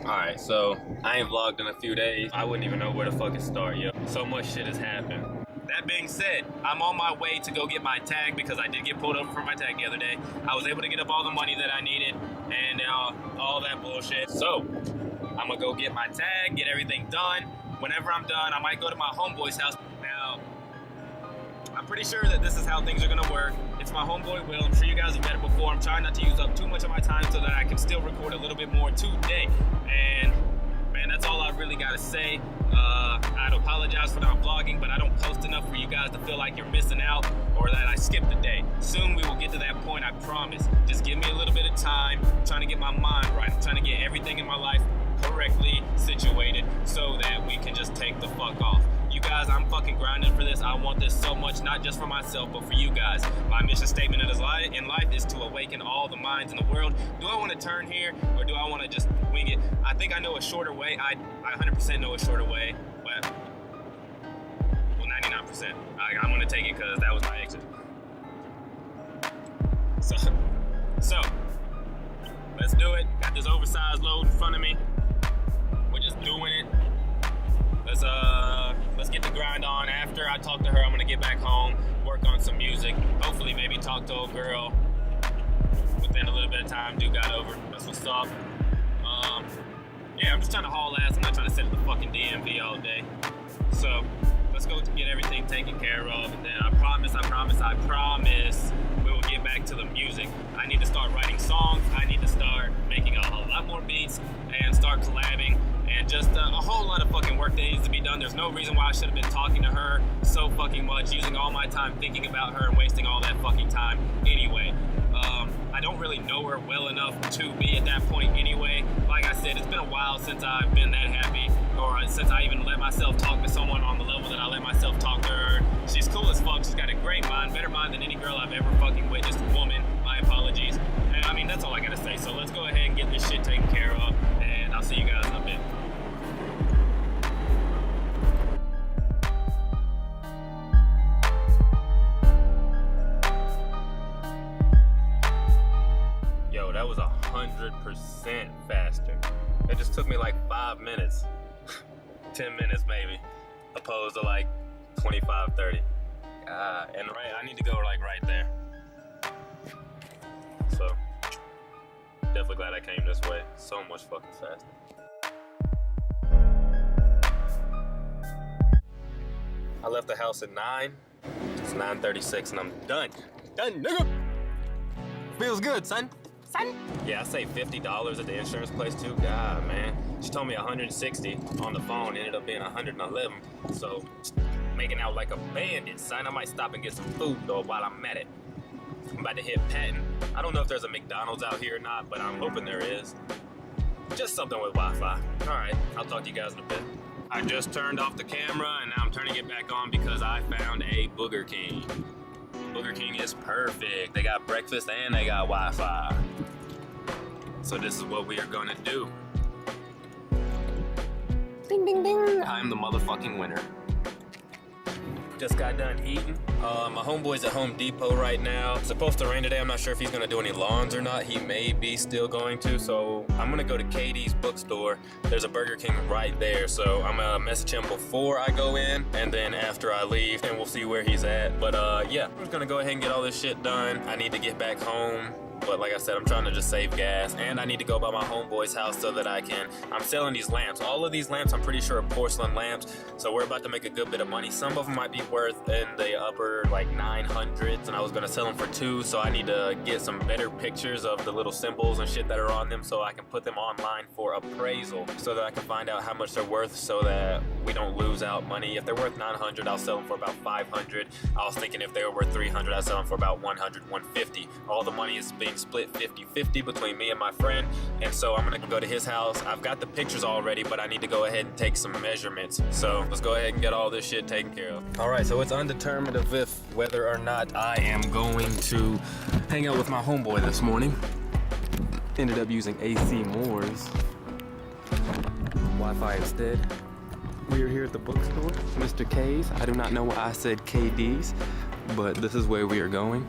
Alright, so I ain't vlogged in a few days. I wouldn't even know where to fucking start, yo. So much shit has happened. That being said, I'm on my way to go get my tag because I did get pulled over for my tag the other day. I was able to get up all the money that I needed and all that bullshit. So, I'm gonna go get my tag, get everything done. Whenever I'm done, I might go to my homeboy's house. Now, I'm pretty sure that this is how things are gonna work. It's my homeboy Will. I'm sure you guys have met him before. I'm trying not to use up too much of my time so that I can still record a little bit more today. And man, that's all I really gotta say. I'd apologize for not vlogging, but I don't post enough for you guys to feel like you're missing out or that I skipped a day. Soon we will get to that point, I promise. Just give me a little bit of time. I'm trying to get my mind right. I'm trying to get everything in my life correctly situated so that we can just take the fuck off. You guys, I'm fucking grinding for this. I want this so much, not just for myself, but for you guys. My mission statement in life is to awaken all the minds in the world. Do I want to turn here, or do I want to just wing it? I think I know a shorter way. I 100% know a shorter way, but, well, 99%. I'm going to take it because that was my exit. So, let's do it. Got this oversized load in front of me. We're just doing it. Let's get the grind on. After I talk to her, I'm gonna get back home, work on some music, hopefully maybe talk to a girl within a little bit of time. Dude got over. That's what's up. Yeah, I'm just trying to haul ass. I'm not trying to sit at the fucking DMV all day. So let's go to get everything taken care of, and then I promise we will get back to the music. I need to start writing songs. I need to start making a lot more beats and start collabing. And just a whole lot of fucking work that needs to be done. There's no reason why I should have been talking to her so fucking much, using all my time thinking about her and wasting all that fucking time anyway. I don't really know her well enough to be at that point anyway. Like I said, it's been a while since I've been that happy, or since I even let myself talk to someone on the level that I let myself talk to her. She's cool as fuck. She's got a great mind, better mind than any girl I've ever fucking witnessed. Woman, my apologies. And I mean, that's all I gotta say. So let's go ahead and get this shit taken care of, and I'll see you guys in a bit. That was 100% faster. It just took me like 5 minutes, 10 minutes maybe, opposed to like 25, 30. And I need to go like right there. So, definitely glad I came this way. So much fucking faster. I left the house at 9. It's 9:36 and I'm done. Done, nigga! Feels good, son. Yeah, I saved $50 at the insurance place too. God, man. She told me $160 on the phone, ended up being $111. So, making out like a bandit, son. I might stop and get some food though while I'm at it. I'm about to hit Patton. I don't know if there's a McDonald's out here or not, but I'm hoping there is. Just something with Wi-Fi. All right, I'll talk to you guys in a bit. I just turned off the camera and now I'm turning it back on because I found a Burger King. Burger King is perfect. They got breakfast and they got Wi-Fi. So this is what we are gonna do. Ding, ding, ding. I'm the motherfucking winner. Just got done eating. My homeboy's at Home Depot right now. It's supposed to rain today. I'm not sure if he's gonna do any lawns or not. He may be still going to. So I'm gonna go to KD's bookstore. There's a Burger King right there. So I'm gonna message him before I go in and then after I leave, and we'll see where he's at. But yeah, I'm just gonna go ahead and get all this shit done. I need to get back home. But like I said, I'm trying to just save gas, and I need to go by my homeboy's house so that I'm selling these lamps. All of these lamps, I'm pretty sure, are porcelain lamps, so we're about to make a good bit of money. Some of them might be worth in the upper like 900s, and I was gonna sell them for $2, so I need to get some better pictures of the little symbols and shit that are on them so I can put them online for appraisal, so that I can find out how much they're worth so that we don't lose out money. If they're worth 900, I'll sell them for about 500. I was thinking if they were worth 300, I'd sell them for about 100, 150. All the money is being split 50-50 between me and my friend, and so I'm gonna go to his house. I've got the pictures already, but I need to go ahead and take some measurements. So let's go ahead and get all this shit taken care of. All right, so it's undetermined of if whether or not I am going to hang out with my homeboy this morning. Ended up using AC Moore's Wi-Fi instead. We are here at the bookstore, Mr. K's. I do not know why I said KD's, but this is where we are going.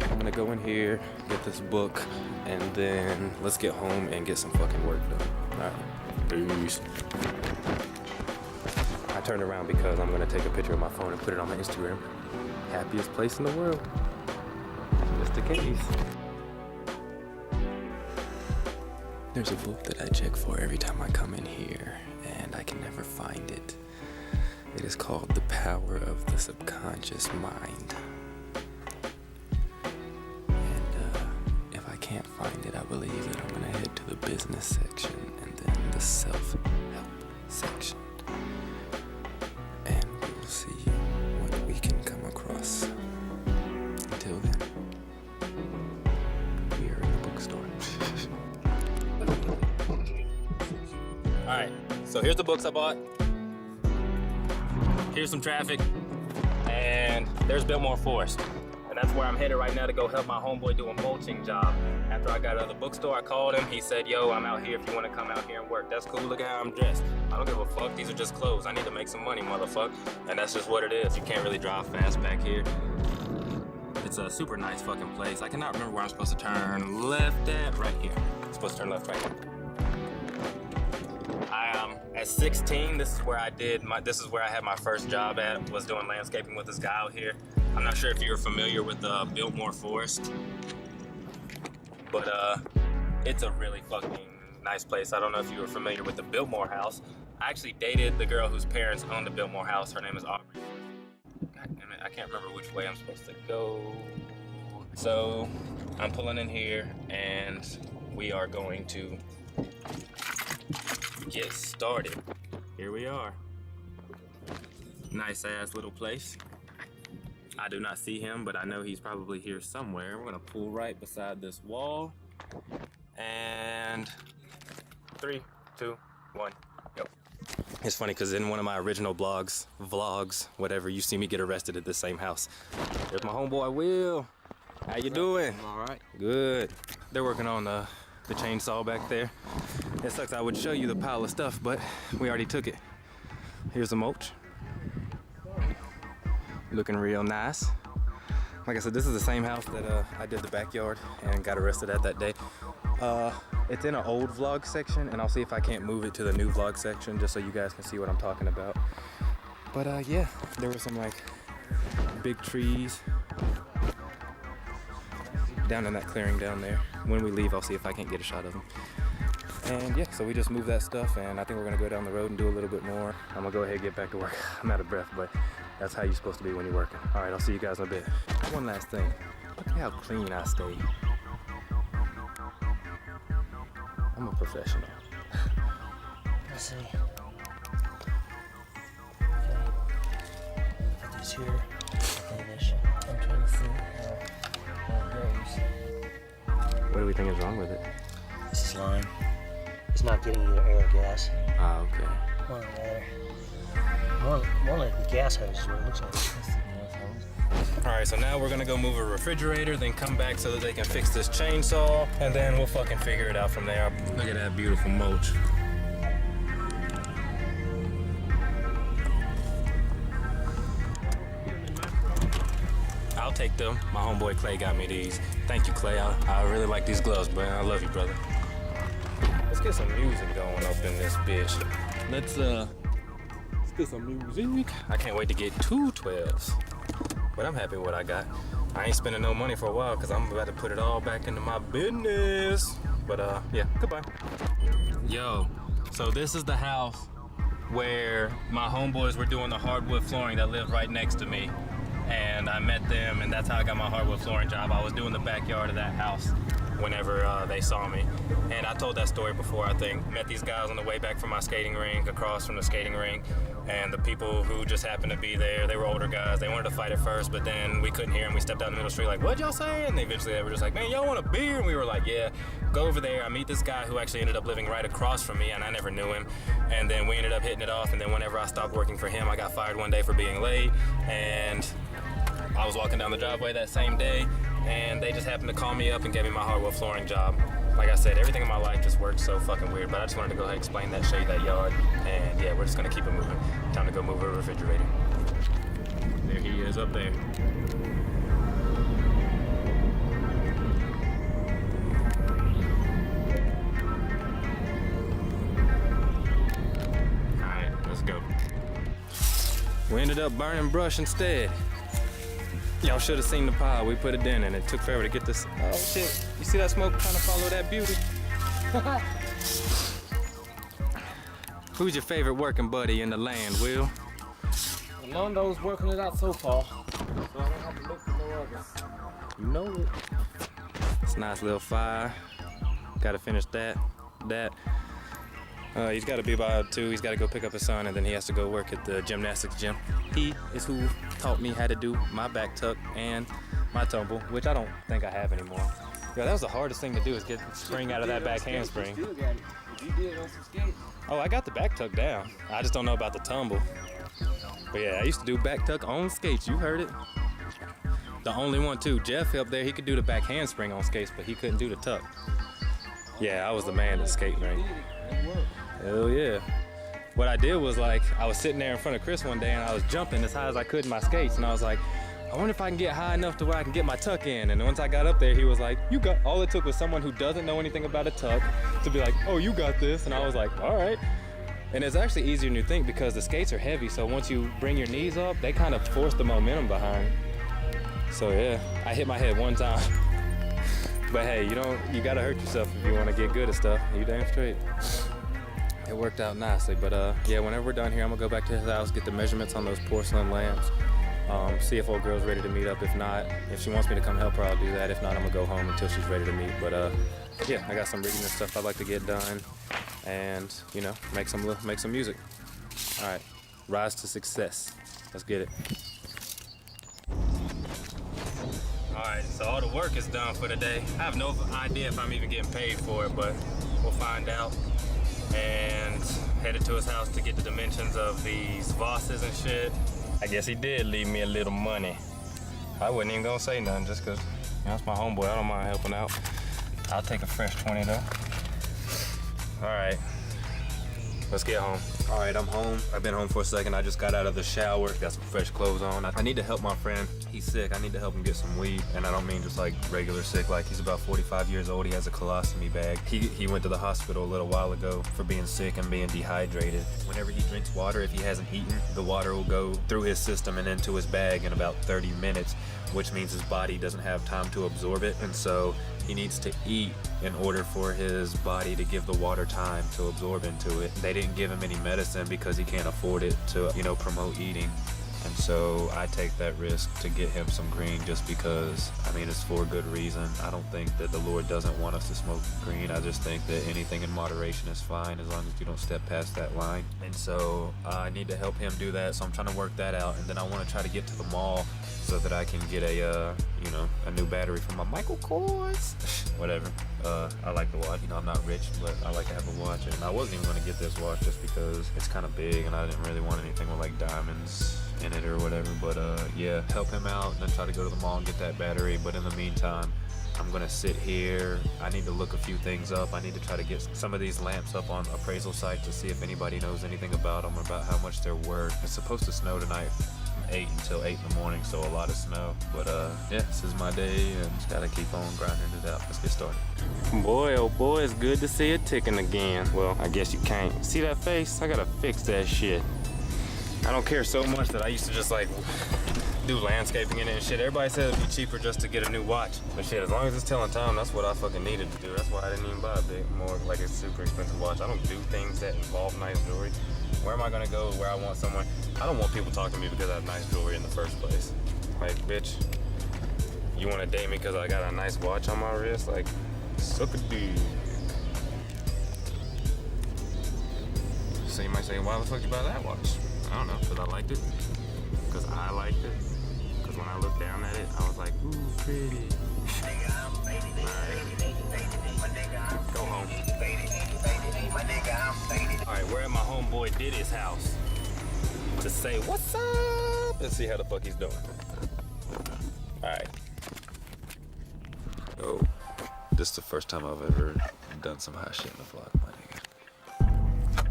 I'm gonna go in here, get this book, and then let's get home and get some fucking work done. All right. Peace. I turned around because I'm gonna take a picture of my phone and put it on my Instagram. Happiest place in the world. Just in case. There's a book that I check for every time I come in here, and I can never find it. It is called The Power of the Subconscious Mind. And if I can't find it, I believe that I'm gonna head to the business section and then the self-help section. And we'll see what we can come across. Until then, we are in the bookstore. Alright, so here's the books I bought. Here's some traffic. And there's Biltmore Forest. And that's where I'm headed right now to go help my homeboy do a mulching job. After I got out of the bookstore, I called him. He said, yo, I'm out here if you want to come out here and work. That's cool. Look at how I'm dressed. I don't give a fuck. These are just clothes. I need to make some money, motherfucker. And that's just what it is. You can't really drive fast back here. It's a super nice fucking place. I cannot remember where I'm supposed to turn left at. Right here. I'm supposed to turn left right here. At 16, this is where I had my first job at, was doing landscaping with this guy out here. I'm not sure if you're familiar with Biltmore Forest, but it's a really fucking nice place. I don't know if you were familiar with the Biltmore House. I actually dated the girl whose parents owned the Biltmore House. Her name is Aubrey. God damn it, I can't remember which way I'm supposed to go. So I'm pulling in here and we are going to get started. Here we are. Nice ass little place. I do not see him, but I know he's probably here somewhere. We're gonna pull right beside this wall. And 3, 2, 1, go. It's funny because in one of my original vlogs, whatever, you see me get arrested at the same house. There's my homeboy Will. How you doing? I'm all right. Good. They're working on the chainsaw back there. It sucks I would show you the pile of stuff, but we already took it. Here's the mulch. Looking real nice. Like I said, this is the same house that I did the backyard and got arrested at that day. It's in an old vlog section, and I'll see if I can't move it to the new vlog section just so you guys can see what I'm talking about. But yeah, there were some like big trees down in that clearing down there. When we leave, I'll see if I can't get a shot of them. And yeah, so we just moved that stuff, and I think we're gonna go down the road and do a little bit more. I'm gonna go ahead and get back to work. I'm out of breath, but that's how you're supposed to be when you're working. All right, I'll see you guys in a bit. One last thing, look at how clean I stay. I'm a professional. Let's see. Okay. Put this here. Finish. I'm trying to see how it goes. What do we think is wrong with it? This is lime. It's not getting either air or gas. Ah, okay. One or the other. More like the gas hose is what it looks like. All right, so now we're gonna go move a refrigerator, then come back so that they can fix this chainsaw, and then we'll fucking figure it out from there. Look at that beautiful mulch. I'll take them. My homeboy Clay got me these. Thank you, Clay. I really like these gloves, man. I love you, brother. Let's get some music going up in this bitch. Let's get some music. I can't wait to get 2 12s. But I'm happy with what I got. I ain't spending no money for a while because I'm about to put it all back into my business. But yeah, goodbye. Yo, so this is the house where my homeboys were doing the hardwood flooring that lived right next to me. And I met them, and that's how I got my hardwood flooring job. I was doing the backyard of that house whenever they saw me. And I told that story before, I think. Met these guys on the way back from my skating rink, across from the skating rink. And the people who just happened to be there, they were older guys. They wanted to fight at first, but then we couldn't hear them. We stepped out in the middle of the street like, what'd y'all say? And eventually they were just like, man, y'all want a beer? And we were like, yeah. Go over there. I meet this guy who actually ended up living right across from me, and I never knew him. And then we ended up hitting it off. And then whenever I stopped working for him, I got fired one day for being late. And I was walking down the driveway that same day, and they just happened to call me up and gave me my hardwood flooring job. Like I said, everything in my life just works so fucking weird, but I just wanted to go ahead and explain that, show you that yard, and yeah, we're just gonna keep it moving. Time to go move a refrigerator. There he is up there. up burning brush instead. Y'all should have seen the pile we put it in, and it took forever to get this. Oh shit, you see that smoke trying to follow that beauty? Who's your favorite working buddy in the land, Will? Londo's working it out so far, so I don't have to look for no others. You know it. It's a nice little fire. Gotta finish that. He's gotta be about 2. He's gotta go pick up his son, and then he has to go work at the gymnastics gym. He is who taught me how to do my back tuck and my tumble, which I don't think I have anymore. Yo, that was the hardest thing to do, is get spring out of that back handspring. You still got it. If you did it on some skates. Oh, I got the back tuck down. I just don't know about the tumble. But yeah, I used to do back tuck on skates. You heard it. The only one too. Jeff up there, he could do the back handspring on skates, but he couldn't do the tuck. Yeah, I was the man at the skating rink. Hell yeah. What I did was, like, I was sitting there in front of Chris one day and I was jumping as high as I could in my skates, and I was like, I wonder if I can get high enough to where I can get my tuck in. And once I got up there, he was like, you got, all it took was someone who doesn't know anything about a tuck to be like, oh, you got this. And I was like, all right. And it's actually easier than you think, because the skates are heavy, so once you bring your knees up, they kind of force the momentum behind. So yeah, I hit my head one time. But hey, you gotta hurt yourself if you wanna get good at stuff. You damn straight. It worked out nicely, but yeah, whenever we're done here, I'm gonna go back to his house, get the measurements on those porcelain lamps, see if old girl's ready to meet up. If not, if she wants me to come help her, I'll do that. If not, I'm gonna go home until she's ready to meet. But yeah, I got some reading and stuff I'd like to get done, and make some music. All right, rise to success. Let's get it. All right, so all the work is done for the day. I have no idea if I'm even getting paid for it, but we'll find out. And headed to his house to get the dimensions of these Vosses and shit. I guess he did leave me a little money. I wasn't even gonna say nothing just cause that's my homeboy. I don't mind helping out. I'll take a fresh 20 though. All right, let's get home. All right, I'm home. I've been home for a second. I just got out of the shower, got some fresh clothes on. I need to help my friend. He's sick. I need to help him get some weed. And I don't mean just like regular sick, like he's about 45 years old. He has a colostomy bag. He went to the hospital a little while ago for being sick and being dehydrated. Whenever he drinks water, if he hasn't eaten, the water will go through his system and into his bag in about 30 minutes, which means his body doesn't have time to absorb it. And so he needs to eat in order for his body to give the water time to absorb into it. They didn't give him any medicine because he can't afford it to, promote eating. And so I take that risk to get him some green just because, it's for good reason. I don't think that the Lord doesn't want us to smoke green. I just think that anything in moderation is fine as long as you don't step past that line. And so I need to help him do that. So I'm trying to work that out. And then I want to try to get to the mall so that I can get a new battery for my Michael Kors. Whatever. I like the watch. I'm not rich, but I like to have a watch. And I wasn't even going to get this watch just because it's kind of big and I didn't really want anything with like diamonds in it or whatever. But yeah, help him out and then try to go to the mall and get that battery. But in the meantime, I'm gonna sit here. I need to look a few things up. I need to try to get some of these lamps up on appraisal sites to see if anybody knows anything about them, about how much they're worth. It's supposed to snow tonight from 8 until 8 in the morning, so a lot of snow. But yeah, this is my day and just gotta keep on grinding it out. Let's get started. Boy, oh boy, it's good to see it ticking again. Well, I guess you can't. See that face? I gotta fix that shit. I don't care so much that I used to just like do landscaping in it and shit. Everybody said it'd be cheaper just to get a new watch. But shit, as long as it's telling time, that's what I fucking needed to do. That's why I didn't even buy a bit more, like a super expensive watch. I don't do things that involve nice jewelry. Where am I gonna go where I want someone? I don't want people talking to me because I have nice jewelry in the first place. Like, bitch, you wanna date me because I got a nice watch on my wrist? Like, suck a dick. So you might say, why the fuck you buy that watch? I don't know, because I liked it. Because I liked it. Because when I looked down at it, I was like, ooh, pretty. Alright. Go home. Alright, we're at my homeboy Diddy's house to say what's up and see how the fuck he's doing. Alright. Oh, this is the first time I've ever done some hot shit in the vlog, my nigga.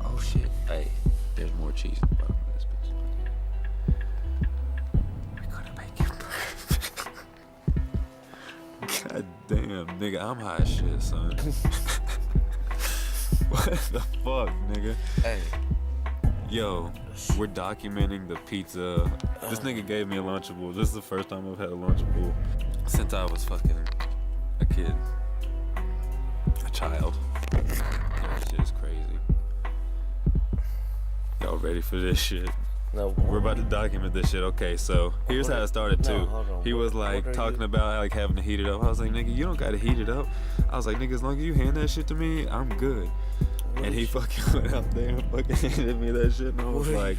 Oh shit, hey, there's more cheese in the bottom of this bitch. We're gonna make it. God damn, nigga, I'm hot as shit, son. What the fuck, nigga? Hey. Yo. We're documenting the pizza. This nigga gave me a Lunchable. This is the first time I've had a Lunchable since I was fucking a kid. A child. That shit is crazy. Y'all ready for this shit? No. We're about to document this shit. Okay, so here's how it started too. He was like talking about like having to heat it up. I was like, nigga, you don't gotta heat it up. I was like, nigga, as long as you hand that shit to me, I'm good. And he fucking went out there and fucking handed me that shit, and I was like,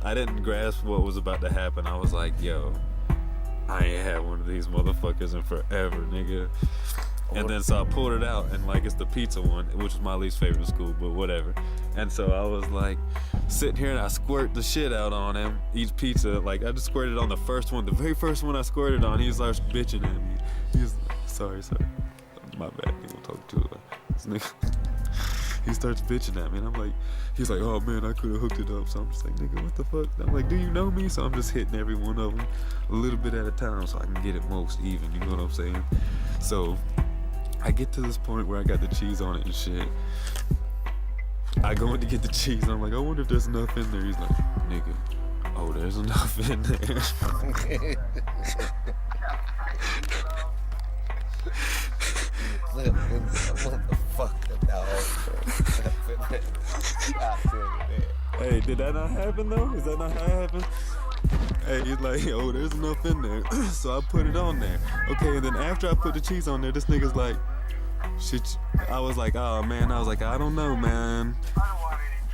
I didn't grasp what was about to happen. I was like, yo, I ain't had one of these motherfuckers in forever, nigga. And then so I pulled it out, and like it's the pizza one, which was my least favorite in school, but whatever. And so I was like sitting here and I squirt the shit out on him, each pizza. Like I just squirted on the first one, the very first one I squirted on. He starts bitching at me. He was like, sorry, my bad. He won't talk to it. This nigga. He starts bitching at me, and I'm like, he's like, oh man, I could have hooked it up. So I'm just like, nigga, what the fuck? I'm like, do you know me? So I'm just hitting every one of them a little bit at a time so I can get it most even, you know what I'm saying? So I get to this point where I got the cheese on it and shit. I go in to get the cheese, and I'm like, I wonder if there's enough in there. He's like, nigga, oh, there's enough in there. What the fuck, dog? Hey, did that not happen though? Is that not how it happened? Hey, he's like, oh, there's enough in there. So I put it on there. Okay, and then after I put the cheese on there, this nigga's like, shit. I was like, oh man, I don't know, man.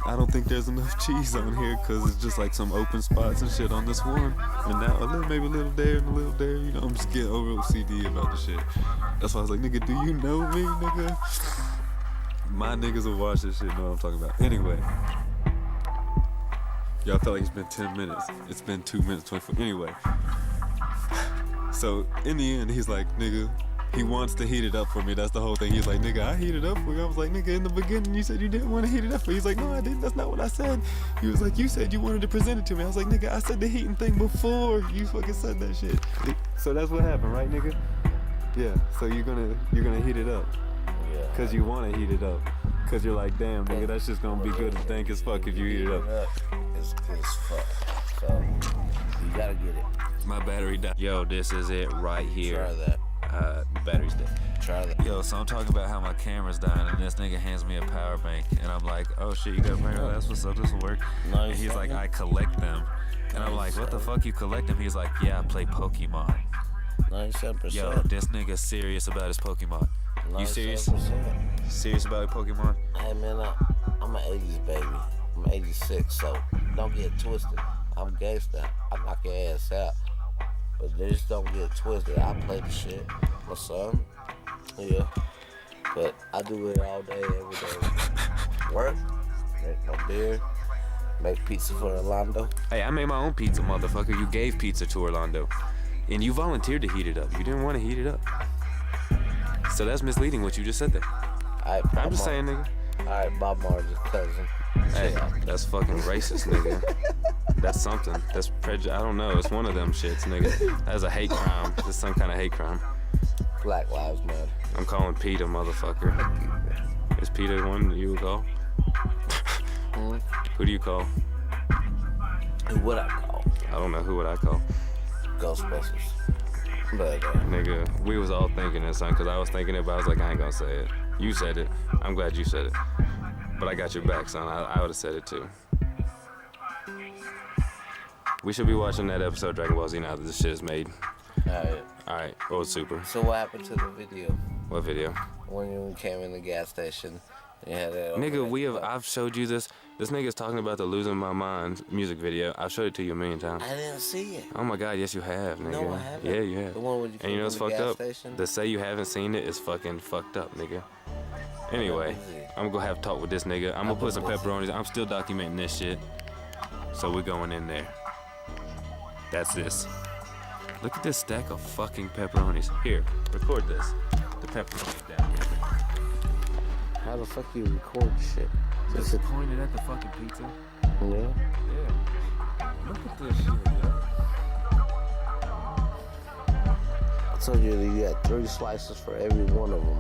I don't think there's enough cheese on here because it's just like some open spots and shit on this one. And now maybe a little there and a little there. You know, I'm just getting over OCD about the shit. That's why I was like, nigga, do you know me, nigga? My niggas will watch this shit, know what I'm talking about. Anyway. Y'all felt like it's been 10 minutes. It's been 2 minutes, 24. Anyway. So, in the end, he's like, nigga, he wants to heat it up for me. That's the whole thing. He's like, nigga, I heat it up for you. I was like, nigga, in the beginning, you said you didn't want to heat it up for you. He's like, no, I didn't. That's not what I said. He was like, you said you wanted to present it to me. I was like, nigga, I said the heating thing before you fucking said that shit. So that's what happened, right, nigga? Yeah, so you're gonna heat it up. Yeah. Cause you wanna heat it up. Cause you're like, damn, nigga, that's just gonna be good and dank as fuck if you heat it up. It's good as fuck. So, you gotta get it. My battery died. Yo, this is it right here. Try that. The battery's dead. Try that. Yo, so I'm talking about how my camera's dying, and this nigga hands me a power bank, and I'm like, oh shit, you got a power? That's what's up, this will work. Nice. And he's like, I collect them. And I'm like, what the fuck you collect them? He's like, yeah, I play Pokemon. 97%. Yo, this nigga's serious about his Pokemon. You serious? 97%. Serious about your Pokemon? Hey man, I'm an 80s baby. I'm 86, so don't get twisted. I'm gangsta. I knock your ass out. But just don't get twisted. I play the shit. My son. Yeah. But I do it all day, every day. Work, drink my beer, make pizza for Orlando. Hey, I made my own pizza, motherfucker. You gave pizza to Orlando. And you volunteered to heat it up. You didn't want to heat it up. So that's misleading what you just said there. I'm just saying, nigga. Alright, Bob Marley's cousin. Hey, that's fucking racist, nigga. That's something. That's prejudice. I don't know. It's one of them shits, nigga. That's a hate crime. It's some kind of hate crime. Black Lives Matter. I'm calling Peter, motherfucker. Is Peter the one you would call? Who do you call? Who would I call? I don't know. Who would I call? Ghostbusters. But, Nigga, we was all thinking it, son, because I was thinking it, but I was like, I ain't gonna say it. You said it. I'm glad you said it. But I got your back, son. I would have said it too. We should be watching that episode of Dragon Ball Z now that this shit is made. Alright, oh, super. So what happened to the video? What video? When you came in the gas station, you had that. Nigga, I've showed you this. This nigga's talking about the Losing My Mind music video. I've showed it to you a million times. I didn't see it. Oh my god, yes you have, nigga. No, I haven't. Yeah, you have. The one with you and you know what's in the fucked gas up? station? To say you haven't seen it is fucking fucked up, nigga. Anyway, I'm gonna have a talk with this nigga. I'm gonna put some pepperonis. I'm still documenting this shit. So we're going in there. That's this. Look at this stack of fucking pepperonis. Here, record this. The pepperonis down here. How the fuck you record shit? Just pointed at the fucking pizza. Yeah? Yeah. Look at this shit, yo. I told you that you got 3 slices for every one of them.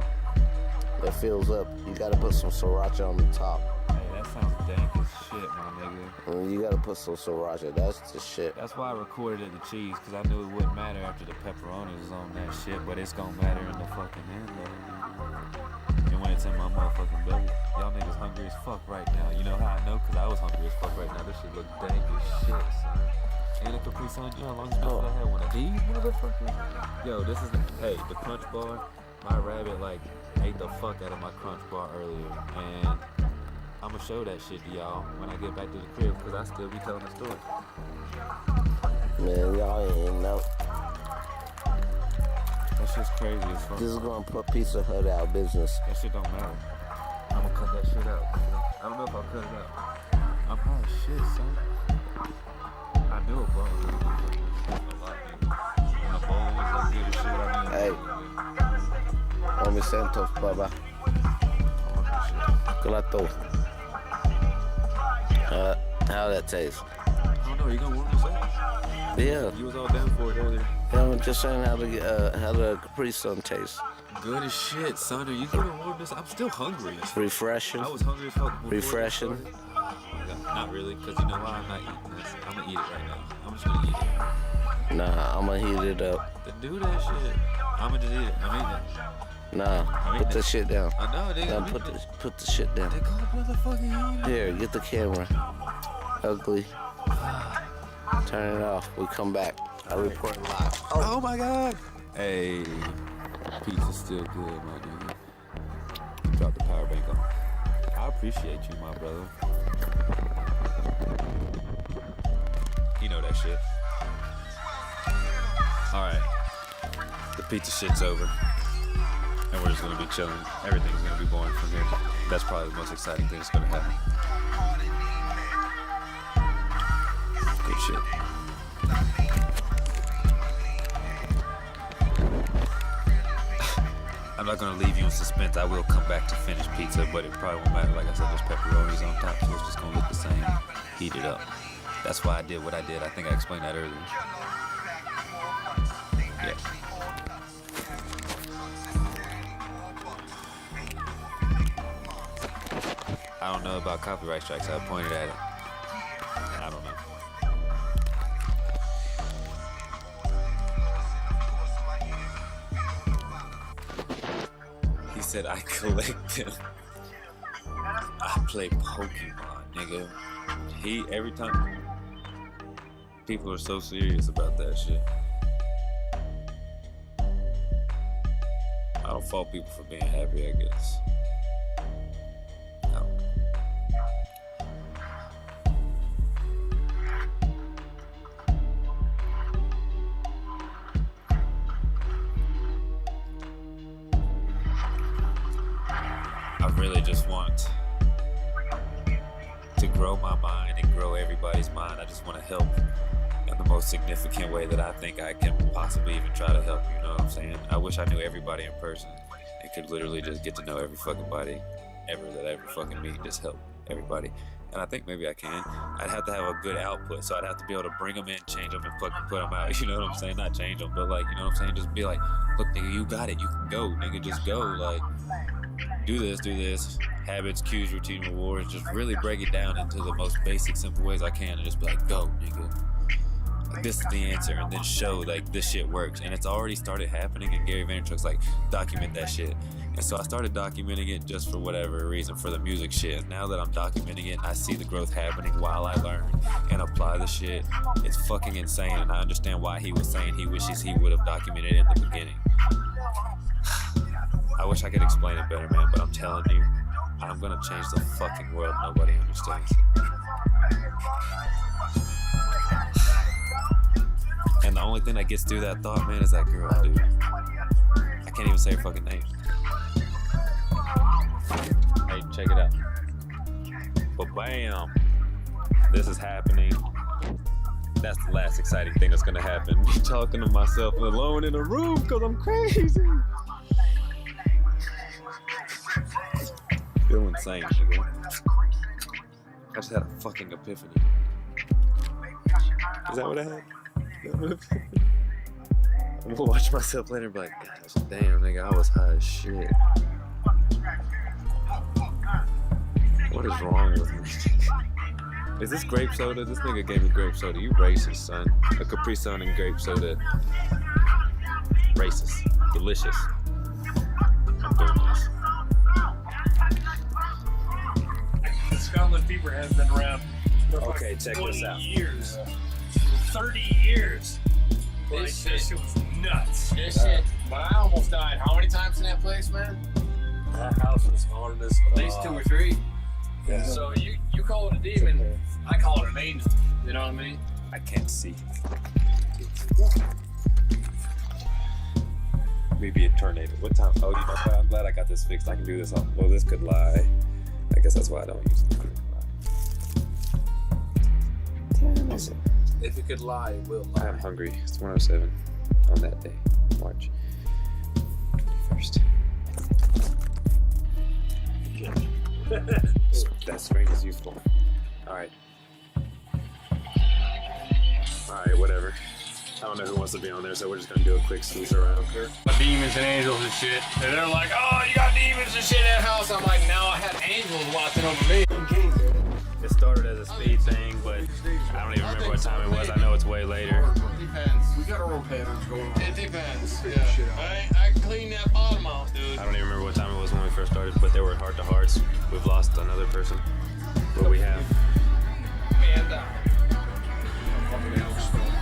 That fills up. You gotta put some sriracha on the top. Hey, that's sounds dank as shit, my nigga. You gotta put some sriracha. That's the shit. That's why I recorded it the cheese, because I knew it wouldn't matter after the pepperoni was on that shit, but it's gonna matter in the fucking end, though. And when it's in my motherfucking belly, y'all niggas hungry as fuck right now. You know how I know? Because I was hungry as fuck right now. This shit look dank as shit, son. And a Capri Sun, you know how long it's been since I had one of these motherfuckers? Yo, this is the Crunch Bar. My rabbit, like, ate the fuck out of my Crunch Bar earlier. And I'm gonna show that shit to y'all when I get back to the crib, because I still be telling the story. Man, y'all ain't know. That shit's crazy as fuck. This is gonna put Pizza Hut out of business. That shit don't matter. I'm gonna cut that shit out. You know? I don't know if I'll cut it out. I'm high as shit, son. I knew it, bro. When a bowl was like good as shit, I mean. Hey. Homie Santos, baba. Gelato. How that taste? I don't know, you gonna warm this up? Yeah. You was all down for it earlier. Yeah, I'm just saying how the Capri Sun tastes. Good as shit, son. Are you gonna warm this? I'm still hungry. Refreshing. I was hungry as fuck before. Refreshing. Not really, because you know why I'm not eating this. I'm gonna eat it right now. I'm just gonna eat it. Nah, I'm gonna heat it up. Then do that shit. I'm gonna just eat it. I'm eating it. Nah, put the shit down. I know, nigga. Nah, put the shit down. They call it motherfucking eat it. Here, get the camera. Ugly. Turn it off. We come back. I report live. Oh my god. Hey, pizza's still good, my nigga. Drop the power bank on. I appreciate you, my brother. You know that shit. Alright. The pizza shit's over. And we're just gonna be chilling. Everything's gonna be boring from here. That's probably the most exciting thing that's gonna happen. Good shit. I'm not gonna leave you in suspense. I will come back to finish pizza, but it probably won't matter. Like I said, there's pepperonis on top, so it's just gonna look the same. Heat it up. That's why I did what I did. I think I explained that earlier. Yeah. I don't know about copyright strikes. I pointed at it. I don't know. He said I collect them. I play Pokemon, nigga. Every time. People are so serious about that shit. I don't fault people for being happy, I guess. I don't know. I really just want to grow my mind and grow everybody's mind. I just want to help in the most significant way that I think I can possibly even try to help, you know what I'm saying? I wish I knew everybody in person and could literally just get to know every fucking body ever that I ever fucking meet, just help everybody. And I think maybe I can. I'd have to have a good output, so I'd have to be able to bring them in, change them, and fucking put them out, you know what I'm saying? Not change them, but like, you know what I'm saying? Just be like, look, nigga, you got it, you can go, nigga, just go, like, do this, habits, cues, routine, rewards, just really break it down into the most basic, simple ways I can, and just be like, go, nigga. Like, this is the answer, and then show, like, this shit works. And it's already started happening, and Gary Vaynerchuk's like, document that shit. And so I started documenting it just for whatever reason, for the music shit. And now that I'm documenting it, I see the growth happening while I learn and apply the shit. It's fucking insane, and I understand why he was saying he wishes he would have documented it in the beginning. I wish I could explain it better, man, but I'm telling you, I'm gonna change the fucking world. Nobody understands it. And the only thing that gets through that thought, man, is that girl, dude. I can't even say her fucking name. Hey, check it out. But bam, this is happening. That's the last exciting thing that's gonna happen. Me talking to myself alone in a room because I'm crazy. Feel insane, nigga. I just had a fucking epiphany. Is that what I had? I'm gonna watch myself later and be like, gosh, damn, nigga, I was high as shit. What is wrong with me? Is this grape soda? This nigga gave me grape soda. You racist, son. A Capri Sun and grape soda. Racist. Delicious. I'm doing this. Scotland Fever has been around for Okay, check this out. 20 years. 30 years. Like, that shit was nuts. This shit. But I almost died. How many times in that place, man? That house was haunted as At least 2 or 3. Yeah. So you call it a demon, I call it an angel. You know what I mean? I can't see. Maybe a tornado. What time? Oh, you know what? I'm glad I got this fixed. I can do this all. Well, this could lie. I guess that's why I don't use it. Listen, If it could lie, it will lie. I'm hungry. It's 1:07 on that day, March 1st. That strength is useful. Alright, whatever. I don't know who wants to be on there, so we're just gonna do a quick swoosh around. Demons and angels and shit. And they're like, oh, you got demons and shit in that house. I'm like, now I have angels watching over me. It started as a speed thing, but I don't even remember what time it was. I know it's way later. Depends. We got our own patterns going on. It depends. Yeah. I cleaned that bottom out, dude. I don't even remember what time it was when we first started, but there were heart-to-hearts. We've lost another person, but we have. Man down.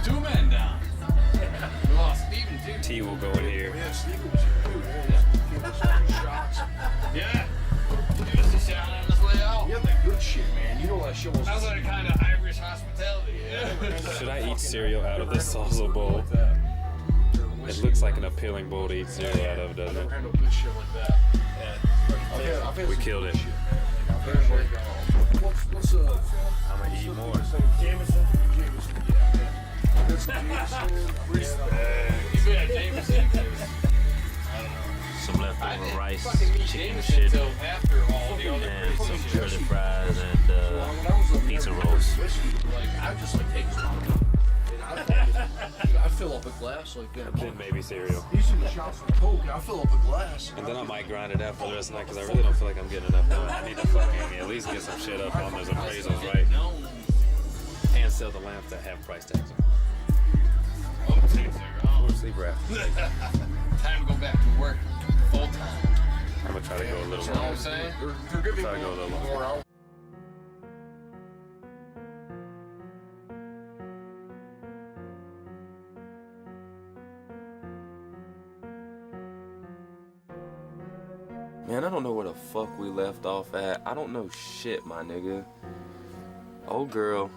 2 men down. We lost Steven, too. T will go in here. Yeah, Steven was here too, man. Give us some shots. Yeah. Give us a shout on this way out. You had that good shit, man. You know that shit was. That was like kind of Irish hospitality. Yeah. Should I eat cereal out of this salsa bowl? It looks like an appealing bowl to eat cereal out of, doesn't it? I know good shit like that. Yeah. We killed it. What's I'm gonna eat more. Jameson? Jameson, yeah. That's Jameson. You bet Jameson. Some leftover rice, Fucking meet chicken Jameson shit, until after all the other and some bullshit. shredded fries and pizza rolls. Like, I just like take some. I fill up a glass like that. Then maybe cereal. You see the shots of Coke, and I fill up a glass. And then I might grind it out for the rest of the night because I really don't feel like I'm getting enough done. I need to fucking at least get some shit up on those appraisals, right? And sell the lamps that have price tags on. Or sleeper after. Time to go back to work full time. I'm gonna try to go a little You know what I'm longer. saying? They're giving Try to go a little longer. more out. Man, I don't know where the fuck we left off at. I don't know shit, my nigga. Old girl,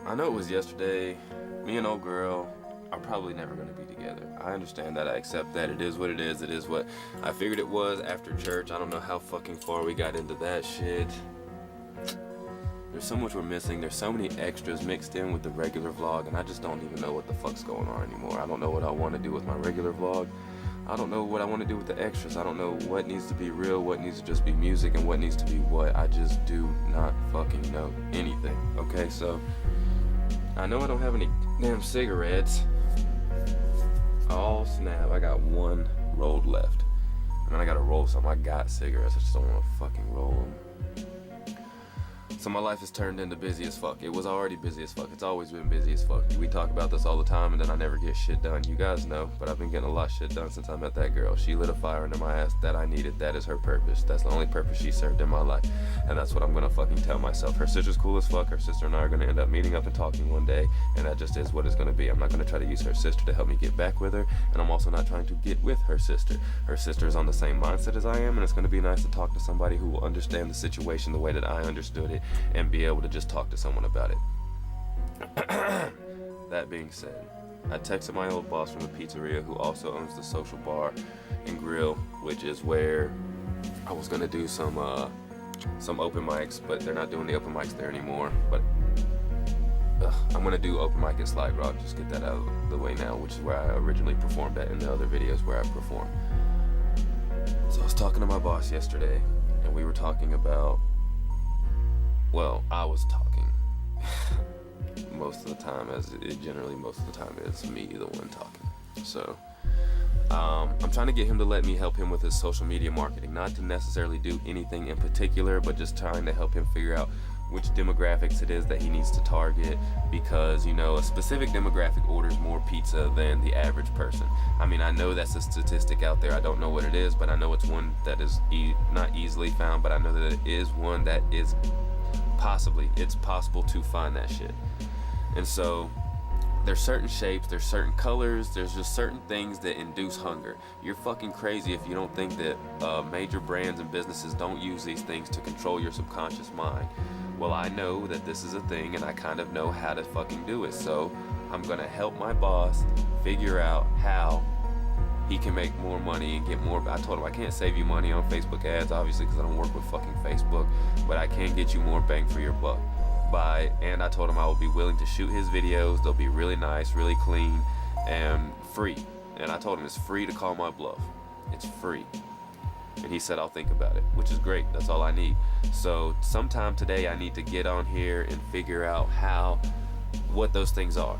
I know it was yesterday. Me and old girl are probably never gonna be together. I understand that. I accept that. It is what it is. It is what I figured it was after church. I don't know how fucking far we got into that shit. There's so much we're missing. There's so many extras mixed in with the regular vlog, and I just don't even know what the fuck's going on anymore. I don't know what I want to do with my regular vlog. I don't know what I want to do with the extras. I don't know what needs to be real, what needs to just be music, and what needs to be what. I just do not fucking know anything. Okay, so I know I don't have any damn cigarettes. Oh snap, I got one rolled left. And then I gotta roll some. I got cigarettes, I just don't want to fucking roll them. So my life has turned into busy as fuck. It was already busy as fuck. It's always been busy as fuck. We talk about this all the time, and then I never get shit done. You guys know, but I've been getting a lot of shit done since I met that girl. She lit a fire under my ass that I needed. That is her purpose. That's the only purpose she served in my life. And that's what I'm gonna fucking tell myself. Her sister's cool as fuck. Her sister and I are gonna end up meeting up and talking one day, and that just is what it's gonna be. I'm not gonna try to use her sister to help me get back with her, and I'm also not trying to get with her sister. Her sister is on the same mindset as I am, and it's gonna be nice to talk to somebody who will understand the situation the way that I understood it, and be able to just talk to someone about it. That being said, I texted my old boss from the pizzeria who also owns the social bar and grill, which is where I was gonna do some open mics, but they're not doing the open mics there anymore. But I'm gonna do open mic at Slide Rock, just get that out of the way now, which is where I originally performed at in the other videos where I performed. So I was talking to my boss yesterday, and we were talking about, well, I was talking most of the time, as it generally most of the time is me the one talking. So I'm trying to get him to let me help him with his social media marketing, not to necessarily do anything in particular, but just trying to help him figure out which demographics it is that he needs to target, because, you know, a specific demographic orders more pizza than the average person. I mean, I know that's a statistic out there. I don't know what it is, but I know it's one that is not easily found, but I know that it is one that is it's possible to find that shit. And so there's certain shapes, there's certain colors, there's just certain things that induce hunger. You're fucking crazy if you don't think that major brands and businesses don't use these things to control your subconscious mind. Well, I know that this is a thing, and I kind of know how to fucking do it. So I'm gonna help my boss figure out how he can make more money and get more. I told him I can't save you money on Facebook ads, obviously, because I don't work with fucking Facebook, but I can get you more bang for your buck. And I told him I will be willing to shoot his videos. They'll be really nice, really clean, and free. And I told him it's free to call my bluff. It's free. And he said, I'll think about it, which is great. That's all I need. So sometime today I need to get on here and figure out what those things are.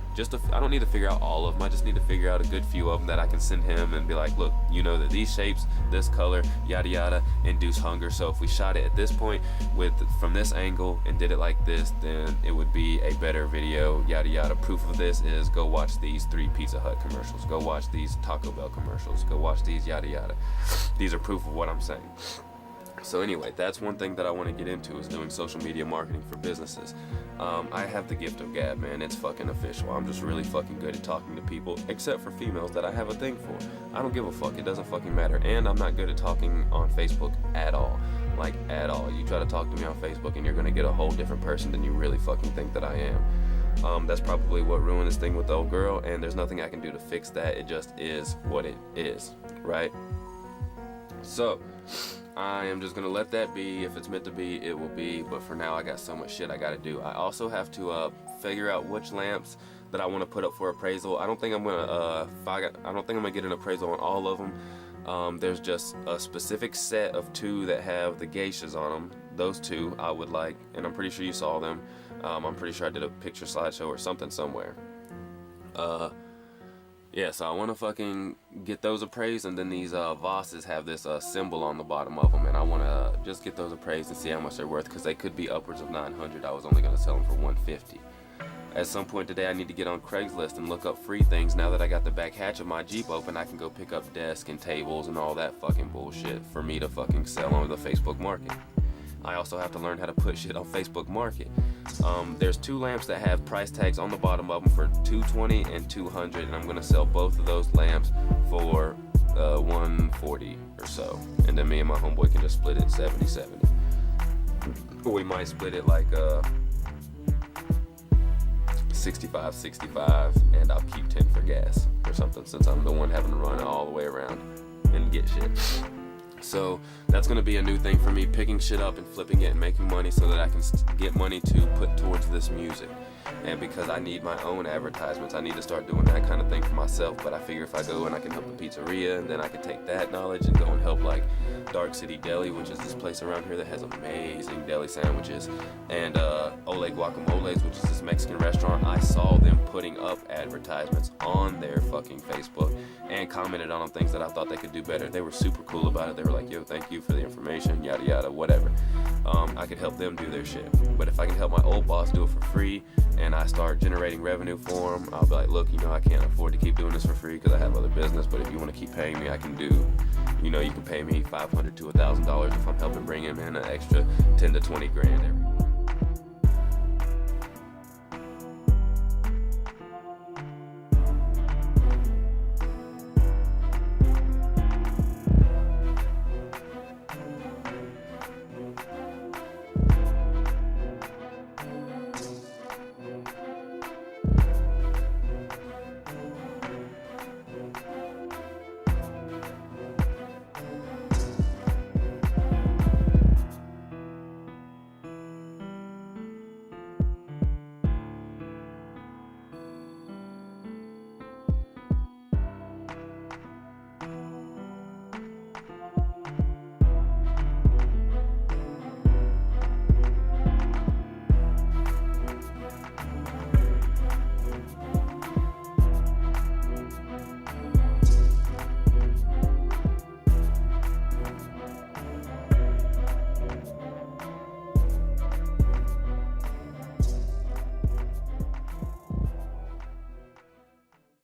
I don't need to figure out all of them. I just need to figure out a good few of them that I can send him and be like, look, you know that these shapes, this color, yada yada, induce hunger. So if we shot it at this point from this angle and did it like this, then it would be a better video, yada yada. Proof of this is go watch these 3 Pizza Hut commercials. Go watch these Taco Bell commercials. Go watch these, yada yada. These are proof of what I'm saying. So anyway, that's one thing that I want to get into, is doing social media marketing for businesses. I have the gift of gab, man. It's fucking official. I'm just really fucking good at talking to people, except for females that I have a thing for. I don't give a fuck. It doesn't fucking matter. And I'm not good at talking on Facebook at all. Like, at all. You try to talk to me on Facebook and you're going to get a whole different person than you really fucking think that I am. That's probably what ruined this thing with the old girl, and there's nothing I can do to fix that. It just is what it is, right? So I am just gonna let that be. If it's meant to be, it will be. But for now, I got so much shit I gotta do. I also have to figure out which lamps that I want to put up for appraisal. I don't think I'm gonna get an appraisal on all of them. There's just a specific set of 2 that have the geishas on them. Those 2 I would like, and I'm pretty sure you saw them. I'm pretty sure I did a picture slideshow or something somewhere. Yeah, so I want to fucking get those appraised, and then these Vosses have this symbol on the bottom of them, and I want to just get those appraised and see how much they're worth, because they could be upwards of $900. I was only going to sell them for $150. At some point today, I need to get on Craigslist and look up free things. Now that I got the back hatch of my Jeep open, I can go pick up desks and tables and all that fucking bullshit for me to fucking sell on the Facebook Market. I also have to learn how to put shit on Facebook Market. There's 2 lamps that have price tags on the bottom of them for $220 and $200, and I'm gonna sell both of those lamps for $140 or so. And then me and my homeboy can just split it 70-70. Or we might split it like 65-65, and I'll keep 10 for gas or something, since I'm the one having to run all the way around and get shit. So that's going to be a new thing for me, picking shit up and flipping it and making money so that I can get money to put towards this music. And because I need my own advertisements, I need to start doing that kind of thing for myself. But I figure if I go and I can help the pizzeria, and then I can take that knowledge and go and help like Dark City Deli, which is this place around here that has amazing deli sandwiches, and Ole Guacamoles, which is this Mexican restaurant. I saw them putting up advertisements on their fucking Facebook and commented on them things that I thought they could do better. They were super cool about it. They were like, yo, thank you for the information, yada yada, whatever. I could help them do their shit. But if I can help my old boss do it for free, and I start generating revenue for him, I'll be like, look, you know, I can't afford to keep doing this for free because I have other business, but if you want to keep paying me, I can do, you know, you can pay me $500 to $1,000 if I'm helping bring him in an extra 10 to 20 grand every